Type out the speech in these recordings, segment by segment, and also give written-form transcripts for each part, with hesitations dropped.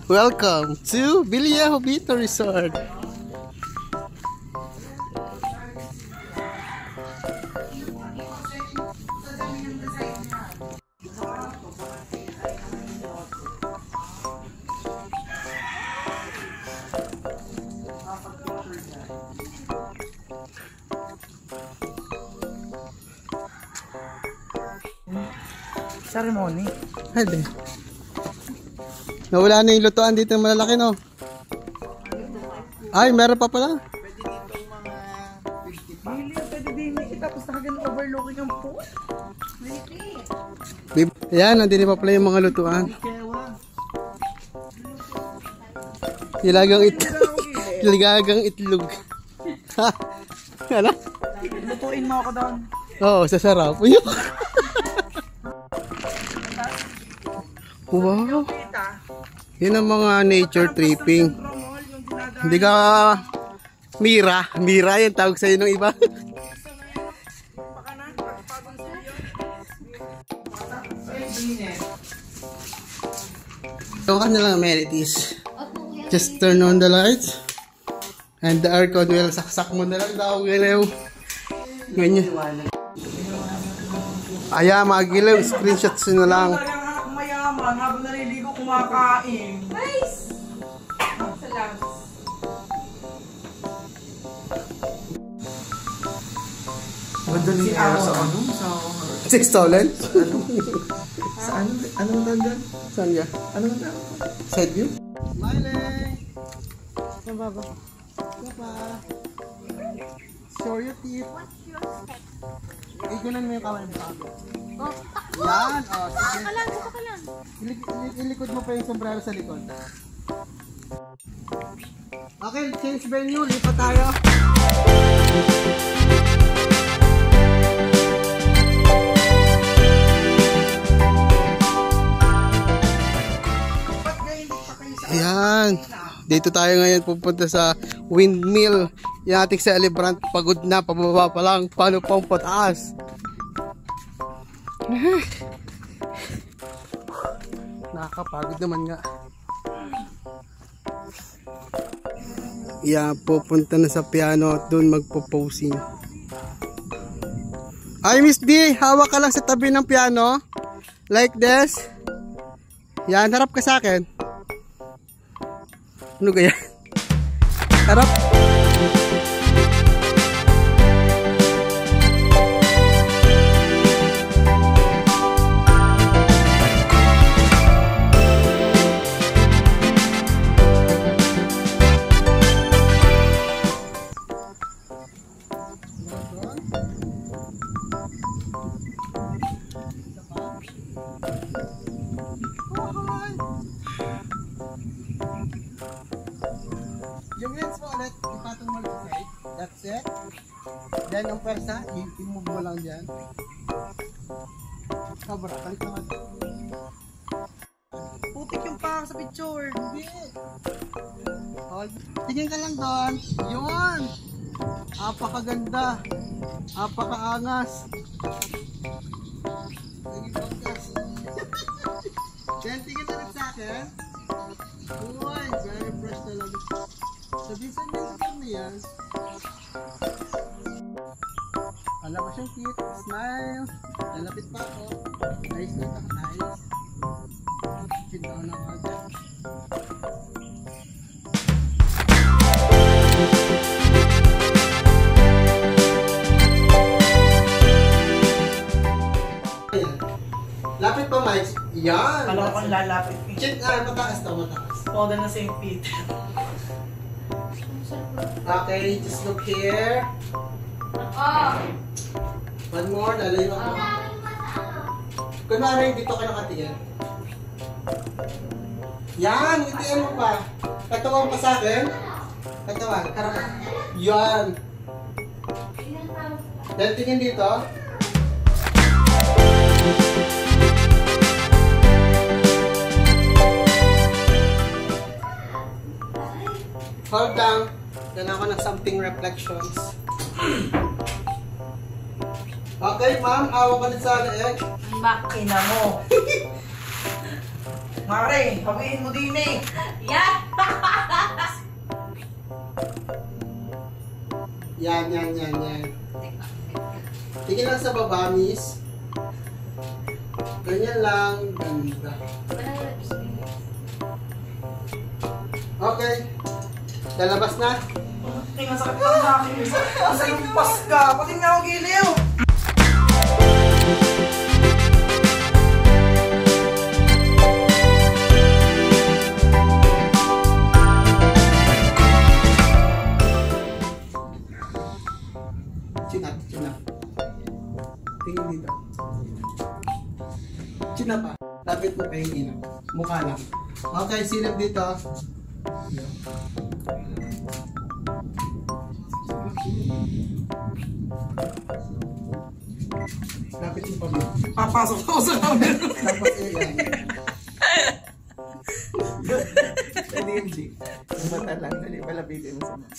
Welcome to Villejo Beach Resort. Ceremony. Hindi. Nawala na yung lutuan dito ng malalaki, no? Ay, meron pa pala. Pwede dito mga 50 pwede din tapos nakagan overlooking ang pool. Yan, nandito pa pala yung mga lutuan. Ilagang itlog. Ha? Ano? Lutuin mo ako doon. Oo, sasarap. Wow. Yun ang mga nature tripping. Hindi ka Mira yung tawag sa'yo ng iba. Ito ka nalang amenities. Just turn on the lights and the aircon will saksak mo na lang daw gilaw. Ganyan. Ayan, mga gilaw, screenshots na lang. Habang naliligo kumakain. Nice! Salamat. Madaling araw sa ano? Six stolen? Sa ano? Anong tandaan? Saan yan? Anong tandaan? Side view? Smiley! Mababa. Papa! Show your teeth. Igunan mo yung kamay mo. Yan! O, sige. Buka ka lang. Ilikod mo pa yung sombrero sa likod. Okay, change venue. Lipat tayo. Ayan. Dito tayo ngayon pupunta sa windmill. Yung ating celebrant. Pagod na. Pababa pa lang. Paano pang pataas? Nakakapagod naman nga. Yeah, pupunta na sa piano at doon magpo-posing. Ay, Miss D, hawak ka lang sa tabi ng piano. Like this. Yan, harap ka sa akin. Ano kaya? Harap. Yung lens mo ulit, ipatong mo sa side. That's it. Then ang persa, i-move mo lang dyan. Kabra, balik naman. Putik yung pang sa picture. Hindi. Tingin ka lang doon. Yun. Apakaganda. Apakaangas. Then tingin ulit sa akin. Uy, very fresh talaga. Sabihin sa niya yan. Alabas yung cute. Smile. Lalapit pa ako. Nice na ito. Nice. Sit down ako agad. Lapit pa, Mike. Yan. Alam ko lalapit. Check nga, mataas daw, mataas. Modern na St. Peter. Okay, just look here. One more, lalayo ako. Kunwari, dito ka nakatingin. Yan, itiin mo pa. Katawan pa sa akin. Katawan, harap. Yan. Then tingin dito. Hold down. Yan ako ng something reflections. Okay, ma'am. Hawak ka din sa leeg. Makina mo. Mare, hawiin mo din eh. Yan! Yan. Tingin lang sa baba, miss. Ganyan lang. Ganda. Okay. Lalabas na. Tingnan sa kapag sa akin. Asa lumpas ka? Pati nga ako giliw. Chin up. Tingin dito. Chin up pa. Lapit mo pa yung ilaw. Mukha lang. Okay, silip dito. Lapit mo pa dito. Papasok ako sa namin. Tapos yan. Pwede yun, G. Mata lang. Dali, malapitin mo sa mata.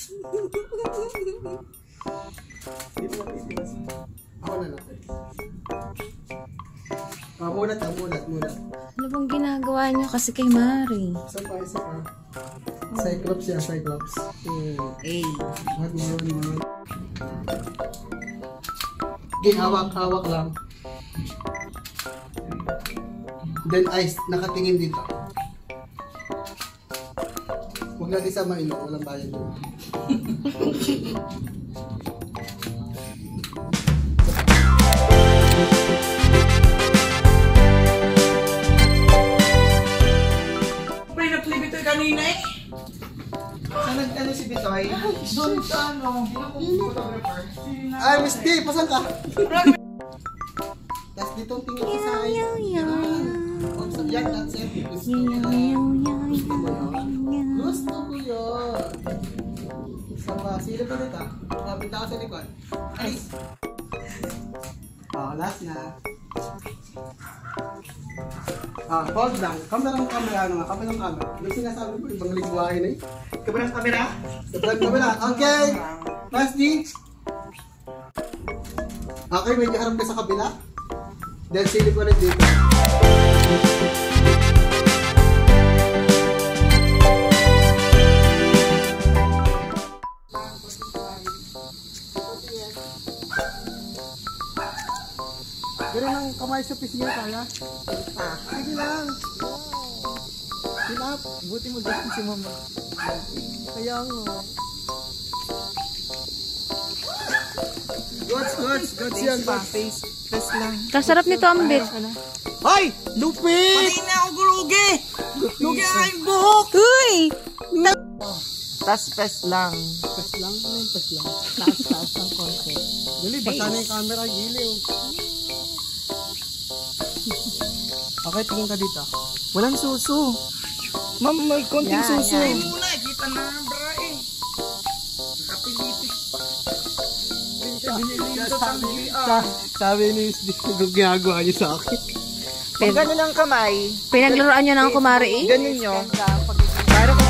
Dito malapitin mo sa mata. Ako na lang. Mulat. Ano bang ginagawa niyo kasi kay Mari? Isa pa. Cyclops yan, Cyclops. Okay. What more? Hawak lang. Then eyes, nakatingin dito. Huwag natin sa mailong, walang bayad doon. Pinaklip ito kanina eh. Saan nag-ano si Bitoy? Doon sa ano? Ay, Miss D, pasan ka? Tapos dito ang tingin ko sa akin. Yan, that's it. Gusto ko yun. Isa pa, sila pa rin Lapit ako sa likod. Ay! Last na. Hold lang. Kamerang camera. May sinasabi ko, ibang lingwahe na eh. Kabilang kamera? Sobrang kabila. Okay. Last D. Okay, medyo harap ka sa kabila. Then silip ko rin dito. Ganun ang kamay sa pisngi kaya. Sige lang. Fill up. Buti mo dito si Mama. Kaya nga. Goods yan. Face. Press lang. Kasarap nito, Ambit. Ay! Lupit! Pati na ako gurugi! Lugi ang aking buhok! Uy! Tas press lang. Pas lang. Ano yung pas lang? Taas ng konti. Dali, basa na yung camera. Giliw. Okay, tingin ka dito. Walang suso. Ma'am, may konting suso. yan. Muna, kita na bra eh. Nakapilipit pa. Sabi ni Miss D, ginagawa niyo sa akin. Pag gano'n ang kamay, Pinaglaruan niyo ng kumari eh. ganun nyo. Para kung